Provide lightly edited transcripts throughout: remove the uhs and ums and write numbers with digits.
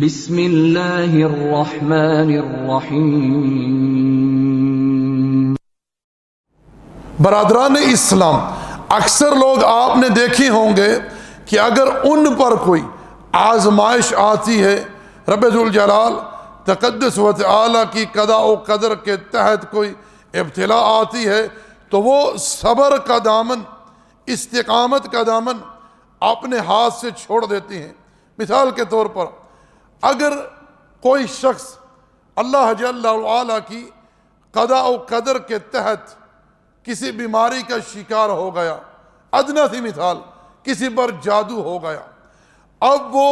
بسم اللہ الرحمن الرحیم۔ برادران اسلام، اکثر لوگ آپ نے دیکھے ہوں گے کہ اگر ان پر کوئی آزمائش آتی ہے، رب ذوالجلال تقدس و تعالی کی قضاء و قدر کے تحت کوئی ابتلا آتی ہے تو وہ صبر کا دامن، استقامت کا دامن اپنے ہاتھ سے چھوڑ دیتے ہیں۔ مثال کے طور پر اگر کوئی شخص اللہ جل وعلا کی قضاء و قدر کے تحت کسی بیماری کا شکار ہو گیا، ادنیٰ سی مثال، کسی پر جادو ہو گیا، اب وہ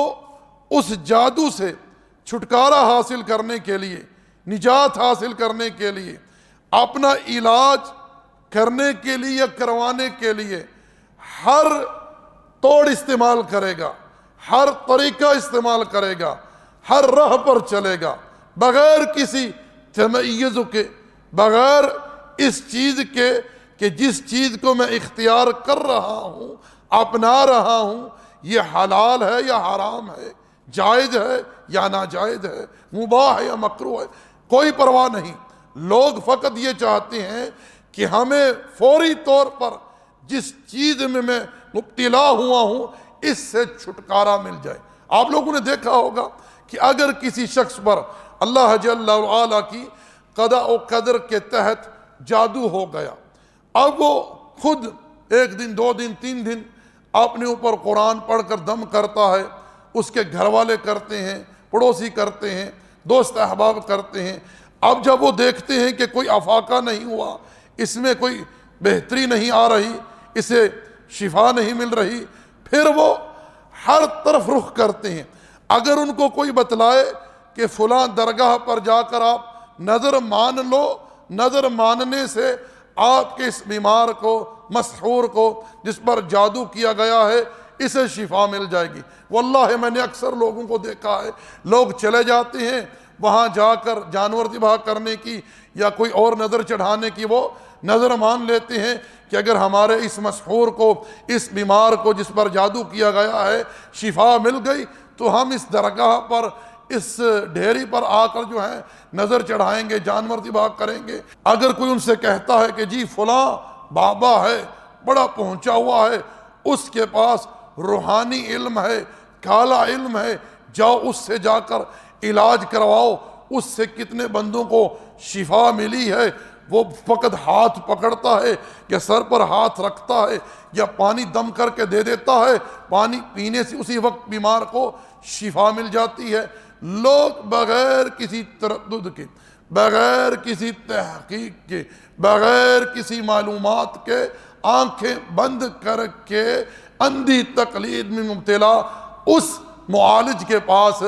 اس جادو سے چھٹکارا حاصل کرنے کے لیے، نجات حاصل کرنے کے لیے، اپنا علاج کرنے کے لیے یا کروانے کے لیے ہر توڑ استعمال کرے گا، ہر طریقہ استعمال کرے گا، ہر راہ پر چلے گا، بغیر کسی تمیز کے، بغیر اس چیز کے کہ جس چیز کو میں اختیار کر رہا ہوں، اپنا رہا ہوں، یہ حلال ہے یا حرام ہے، جائز ہے یا ناجائز ہے، مباح ہے یا مکروہ ہے، کوئی پرواہ نہیں۔ لوگ فقط یہ چاہتے ہیں کہ ہمیں فوری طور پر جس چیز میں مبتلا ہوا ہوں اس سے چھٹکارا مل جائے۔ آپ لوگوں نے دیکھا ہوگا کہ اگر کسی شخص پر اللہ جل وعلا کی قضاء و قدر کے تحت جادو ہو گیا، اب وہ خود ایک دن، 2 دن، 3 دن اپنے اوپر قرآن پڑھ کر دم کرتا ہے، اس کے گھر والے کرتے ہیں، پڑوسی کرتے ہیں، دوست احباب کرتے ہیں، اب جب وہ دیکھتے ہیں کہ کوئی افاقہ نہیں ہوا، اس میں کوئی بہتری نہیں آ رہی، اسے شفا نہیں مل رہی، پھر وہ ہر طرف رخ کرتے ہیں۔ اگر ان کو کوئی بتلائے کہ فلاں درگاہ پر جا کر آپ نظر مان لو، نظر ماننے سے آپ کے اس بیمار کو، مسحور کو، جس پر جادو کیا گیا ہے، اسے شفا مل جائے گی، واللہ میں نے اکثر لوگوں کو دیکھا ہے، لوگ چلے جاتے ہیں وہاں جا کر جانور ذبح کرنے کی یا کوئی اور نظر چڑھانے کی، وہ نظر مان لیتے ہیں کہ اگر ہمارے اس مسحور کو، اس بیمار کو جس پر جادو کیا گیا ہے شفا مل گئی تو ہم اس درگاہ پر، اس ڈھیری پر آ کر جو ہے نظر چڑھائیں گے، جانور ذبح کریں گے۔ اگر کوئی ان سے کہتا ہے کہ جی فلاں بابا ہے، بڑا پہنچا ہوا ہے، اس کے پاس روحانی علم ہے، کالا علم ہے، جاؤ اس سے جا کر علاج کرواؤ، اس سے کتنے بندوں کو شفا ملی ہے، وہ فقط ہاتھ پکڑتا ہے یا سر پر ہاتھ رکھتا ہے یا پانی دم کر کے دے دیتا ہے، پانی پینے سے اسی وقت بیمار کو شفا مل جاتی ہے۔ لوگ بغیر کسی تردد کے، بغیر کسی تحقیق کے، بغیر کسی معلومات کے، آنکھیں بند کر کے اندھی تقلید میں مبتلا اس معالج کے پاس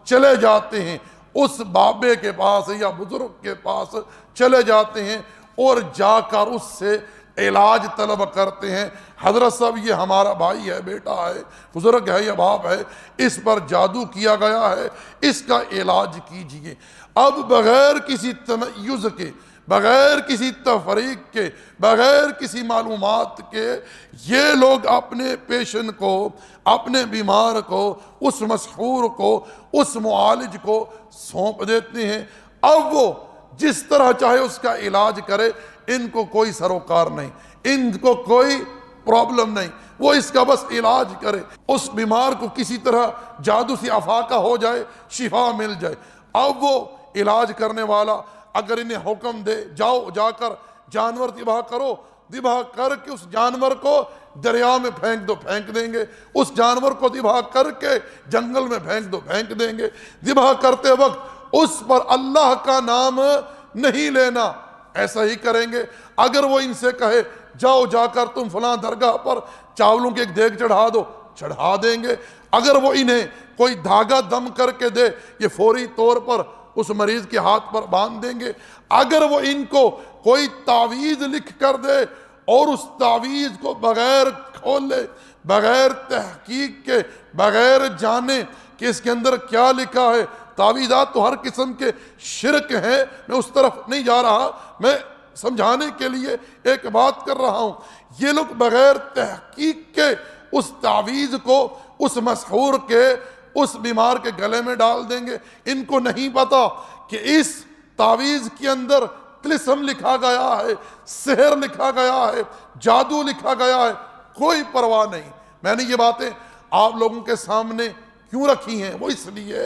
چلے جاتے ہیں، اس بابے کے پاس یا بزرگ کے پاس چلے جاتے ہیں اور جا کر اس سے علاج طلب کرتے ہیں۔ حضرت صاحب یہ ہمارا بھائی ہے، بیٹا ہے، بزرگ ہے یا باپ ہے، اس پر جادو کیا گیا ہے، اس کا علاج کیجئے۔ اب بغیر کسی تمیز کے، بغیر کسی تفریق کے، بغیر کسی معلومات کے یہ لوگ اپنے پیشن کو، اپنے بیمار کو، اس مسحور کو، اس معالج کو سونپ دیتے ہیں۔ اب وہ جس طرح چاہے اس کا علاج کرے، ان کو کوئی سروکار نہیں، ان کو کوئی پرابلم نہیں، وہ اس کا بس علاج کرے، اس بیمار کو کسی طرح جادو سے افاقہ ہو جائے، شفا مل جائے۔ اب وہ علاج کرنے والا اگر انہیں حکم دے جاؤ جا کر جانور ذبح کرو، ذبح کر کے اس جانور کو دریا میں پھینک دو، پھینک دیں گے، اس جانور کو ذبح کر کے جنگل میں پھینک دو، پھینک دیں گے۔ ذبح کرتے وقت اس پر اللہ کا نام نہیں لینا، ایسا ہی کریں گے۔ اگر وہ ان سے کہے جاؤ جا کر تم فلاں درگاہ پر چاولوں کی ایک دیگ چڑھا دو، چڑھا دیں گے۔ اگر وہ انہیں کوئی دھاگا دم کر کے دے، یہ فوری طور پر اس مریض کے ہاتھ پر باندھ دیں گے۔ اگر وہ ان کو کوئی تعویذ لکھ کر دے اور اس تعویذ کو بغیر کھولے، بغیر تحقیق کے، بغیر جانے کہ اس کے اندر کیا لکھا ہے، تعویذات تو ہر قسم کے شرک ہیں، میں اس طرف نہیں جا رہا، میں سمجھانے کے لیے ایک بات کر رہا ہوں۔ یہ لوگ بغیر تحقیق کے اس تعویذ کو اس مسحور کے اس بیمار کے گلے میں ڈال دیں گے۔ ان کو نہیں پتا کہ اس تعویذ کے اندر طلسم لکھا گیا ہے، سحر لکھا گیا ہے، جادو لکھا گیا ہے۔ کوئی پرواہ نہیں۔ میں نے یہ باتیں آپ لوگوں کے سامنے کیوں رکھی ہیں؟ وہ اس لیے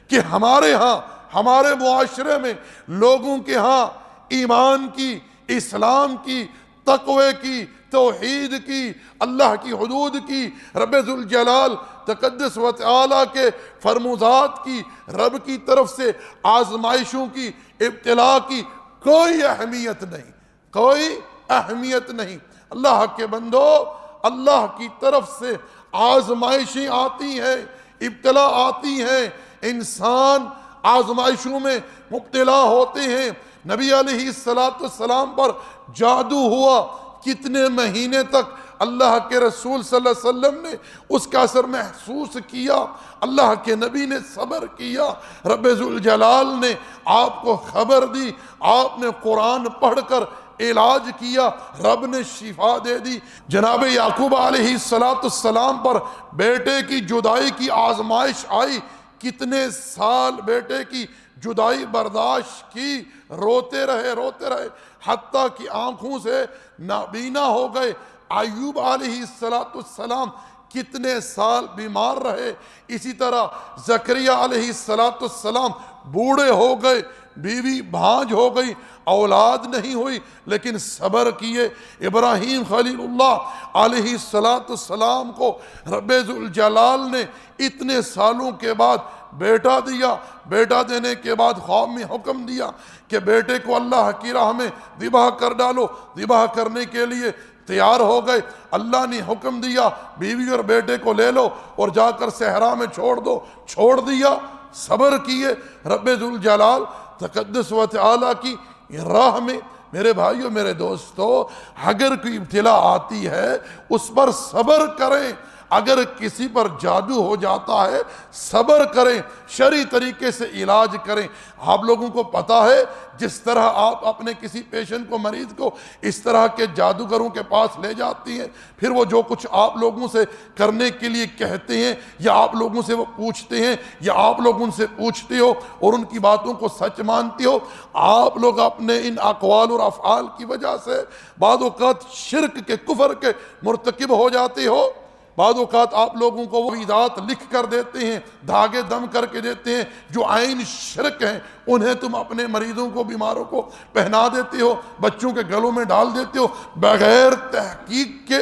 کہ ہمارے ہاں، ہمارے معاشرے میں لوگوں کے ہاں ایمان کی، اسلام کی، تقوی کی، توحید کی، اللہ کی حدود کی، رب ذوالجلال تقدس و تعالی کے فرموزات کی، رب کی طرف سے آزمائشوں کی، ابتلاء کی کوئی اہمیت نہیں، کوئی اہمیت نہیں۔ اللہ کے بندو، اللہ کی طرف سے آزمائشیں آتی ہیں، ابتلاء آتی ہیں، انسان آزمائشوں میں مبتلا ہوتے ہیں۔ نبی علیہ السلام پر جادو ہوا، کتنے مہینے تک اللہ کے رسول صلی اللہ علیہ وسلم نے اس کا اثر محسوس کیا، اللہ کے نبی نے صبر کیا، رب ذوالجلال نے آپ کو خبر دی، آپ نے قرآن پڑھ کر علاج کیا، رب نے شفا دے دی۔ جناب یعقوب علیہ السلام پر بیٹے کی جدائی کی آزمائش آئی، کتنے سال بیٹے کی جدائی برداشت کی، روتے رہے حتیٰ کہ آنکھوں سے نابینا ہو گئے۔ ایوب علیہ السلام کتنے سال بیمار رہے۔ اسی طرح زکریا علیہ السلام بوڑھے ہو گئے، بیوی بھانج ہو گئی، اولاد نہیں ہوئی، لیکن صبر کیے۔ ابراہیم خلیل اللہ علیہ السلام کو رب ذوالجلال نے اتنے سالوں کے بعد بیٹا دیا، بیٹا دینے کے بعد خواب میں حکم دیا کہ بیٹے کو اللہ کی راہ میں ذبح کر ڈالو۔ ذبح کرنے کے لیے تیار ہو گئے، اللہ نے حکم دیا بیوی اور بیٹے کو لے لو اور جا کر صحرا میں چھوڑ دو، چھوڑ دیا۔ صبر کیے، رب ذوالجلال تقدس و تعالی کی راہ میں۔ میرے بھائیو، میرے دوستو، اگر کوئی ابتلا آتی ہے اس پر صبر کریں۔ اگر کسی پر جادو ہو جاتا ہے صبر کریں، شرعی طریقے سے علاج کریں۔ آپ لوگوں کو پتا ہے جس طرح آپ اپنے کسی پیشنٹ کو، مریض کو اس طرح کے جادوگروں کے پاس لے جاتی ہیں، پھر وہ جو کچھ آپ لوگوں سے کرنے کے لیے کہتے ہیں یا آپ لوگوں سے وہ پوچھتے ہیں یا آپ لوگ ان سے پوچھتے ہو اور ان کی باتوں کو سچ مانتے ہو، آپ لوگ اپنے ان اقوال اور افعال کی وجہ سے بعض اوقات شرک کے، کفر کے مرتکب ہو جاتے ہو۔ بعض اوقات آپ لوگوں کو وہ عیدات لکھ کر دیتے ہیں، دھاگے دم کر کے دیتے ہیں جو عین شرک ہیں، انہیں تم اپنے مریضوں کو، بیماروں کو پہنا دیتے ہو، بچوں کے گلوں میں ڈال دیتے ہو، بغیر تحقیق کے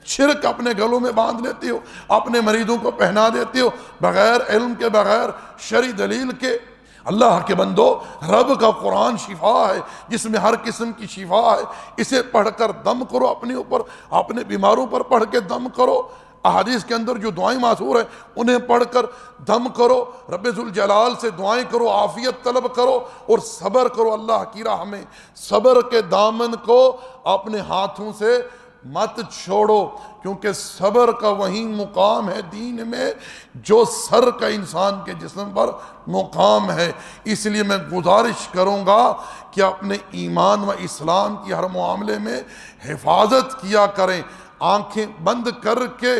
شرک اپنے گلوں میں باندھ لیتے ہو، اپنے مریضوں کو پہنا دیتے ہو بغیر علم کے، بغیر شرعی دلیل کے۔ اللہ کے بندو، رب کا قرآن شفا ہے، جس میں ہر قسم کی شفا ہے۔ اسے پڑھ کر دم کرو اپنے اوپر، اپنے بیماروں پر پڑھ کے دم کرو۔ احادیث کے اندر جو دعائیں ماثور ہیں انہیں پڑھ کر دم کرو، رب ذوالجلال سے دعائیں کرو، عافیت طلب کرو اور صبر کرو اللہ کی راہ میں۔ صبر کے دامن کو اپنے ہاتھوں سے مت چھوڑو، کیونکہ صبر کا وہی مقام ہے دین میں جو سر کا انسان کے جسم پر مقام ہے۔ اس لیے میں گزارش کروں گا کہ اپنے ایمان و اسلام کی ہر معاملے میں حفاظت کیا کریں۔ آنکھیں بند کر کے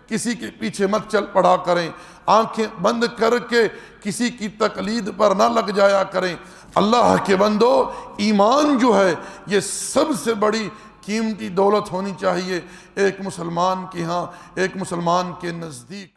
کسی کے پیچھے مت چل پڑا کریں، آنکھیں بند کر کے کسی کی تقلید پر نہ لگ جایا کریں۔ اللہ کے بندو، ایمان جو ہے یہ سب سے بڑی قیمتی دولت ہونی چاہیے ایک مسلمان کے ہاں، ایک مسلمان کے نزدیک۔